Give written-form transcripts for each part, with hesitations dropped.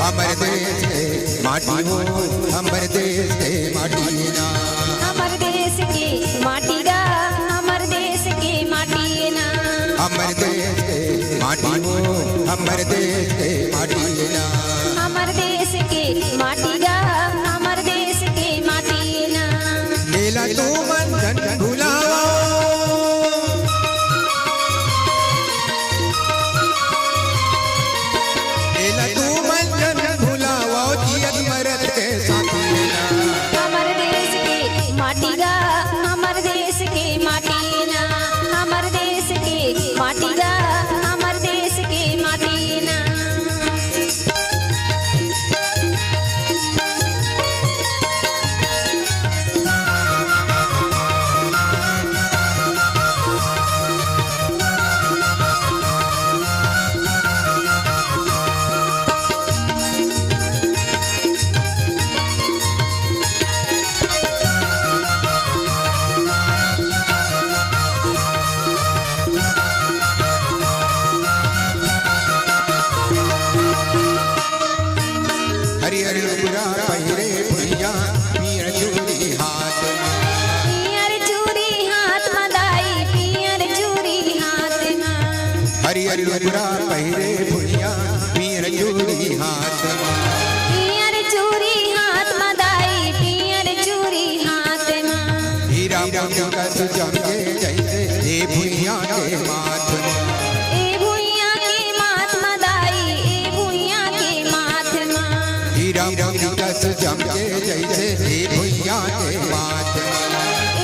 अमर देश के माटी हो, अमर देश के माटी ना, अमर देश के माटी गा, अमर देश के माटी ना, अमर देश के माटी हो, अमर देश के माटी ना, अमर देश के माटी गा, अमर देश के माटी ना। मेला तू बंधन भुलाओ, मेला तू बंधन भुलाओ, जियत मरत के साथी ना, अमर देश के माटी गा, अमर देश के माटी ना, अमर देश के माटी गा, अमर देश के माटी ना। हरि हरि बुरा पहिरे भुइया, पीर चूड़ी हाथ में, पियर चूड़ी हाथ मदाई, पियर चूड़ी हाथ में, हरि हरि बुरा पहिरे भुइया, पीर चूड़ी हाथ में, पियर चूड़ी हाथ मदाई, पियर चूड़ी हाथ में। हीरा मोती का चमके जैसे ये भुइया के माथ में, ए भुइया के माथ मदाई, ए भुइया के माथ में, हीरा मोती का चमके जैसे ये भुइया के माथ में,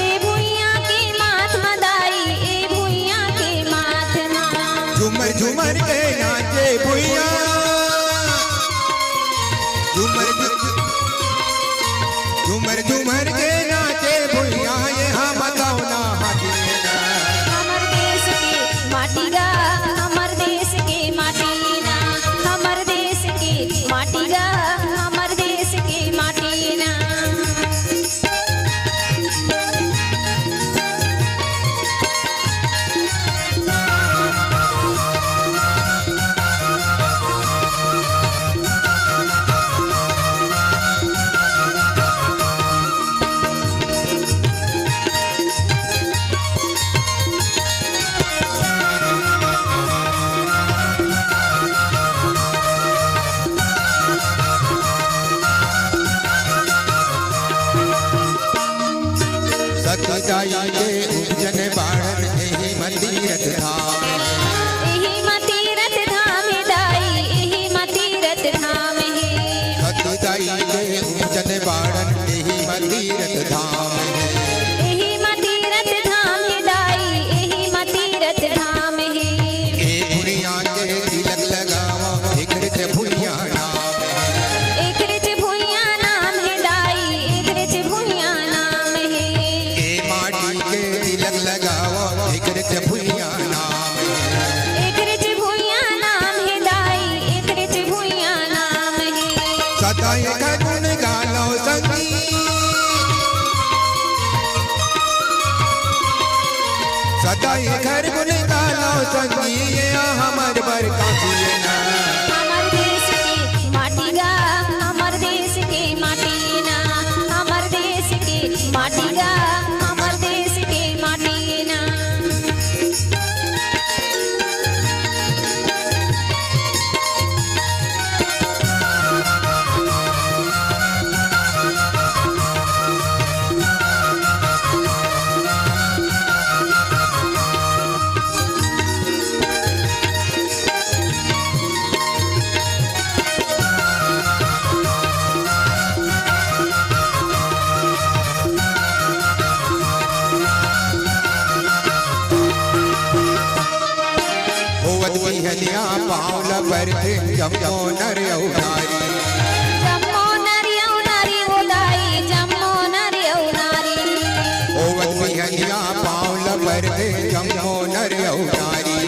ए भुइया के माथ मदाई, ए भुइया के माथ में। झूमर झूमर के नाचे भुइया, झूमर झूमर झूमर के नाचे भुइया, ये हाँ बताओ ना हाथी ना, अमर देश के माटी गा, अमर देश के माटी ना, अमर देश के माटी गा, अमर देश के माटी ना। सतजाई के उज्जैन बाढ़ यही मंदिरत धाम, एही मतीरथ धाम है दाई, एही मतीरथ धाम है, सतजाई के उज्जैन बाढ़ यही मंदिरत धाम, एही मतीरथ धाम है दाई, एही मतीरथ धाम है। ए भुइया के तिलक लगाओ, एकरत भुइया नाम, एक रिच भुइया नाम है दाई, एक रिच भुइया नाम है, ए माटी के तिलक लगाओ, एकरत भुइया नाम, एक रिच भुइया नाम है दाई, एक रिच भुइया नाम है। सदाई का गुण गालो संगी, सदाई घर गुण गालो संगी, ये हमर बरकासी ना, अमर देश के माटी गा, अमर देश के माटी ना, अमर देश के माटी गा, अमर देश के माटी ना। होवत बिहनिया पावल पर थे जमो नर उधारी, जम्मो नरियो नारी वो दाई, जम्मो नरियो नारी, होवत बिहनिया पावल पर थे जमो नर उधारी,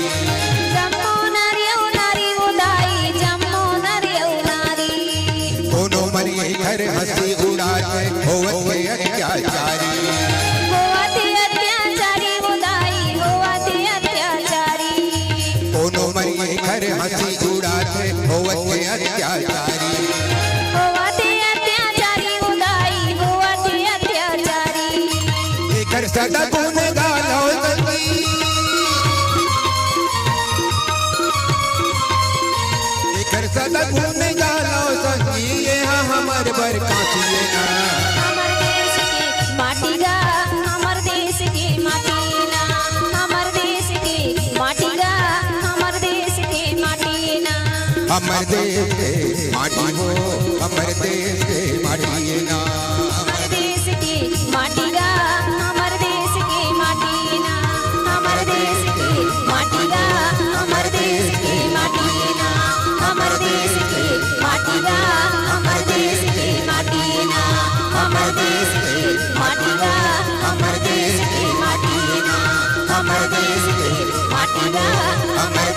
जम्मो नरियो नारी वो दाई, जम्मो नरियो नारी। दोनों मरिए घर हंसी उड़ाते होवत के अत्याचारी, होवत अत्याचारी वो दाई, होवत अत्याचारी, दोनों मरिए घर हंसी उड़ाते होवत के अत्याचारी, सदा गुण गालो संगी एकर सदा गुण गालो संगी ये हमर बरकातिए ना हमर देश के माटी गा हमर देश के माटी ना हमर देश के माटी गा हमर देश के माटी ना हमर देश के माटी हो हमर देश के माटी ना हमर देश के माटी गा हमर देश के माटी ना हमर देश के माटी गा हमर देश के माटी ना हमर देश के माटी गा हमर देश के माटी ना हमर देश के माटी गा हमर देश के माटी ना हमर देश के माटी गा हमर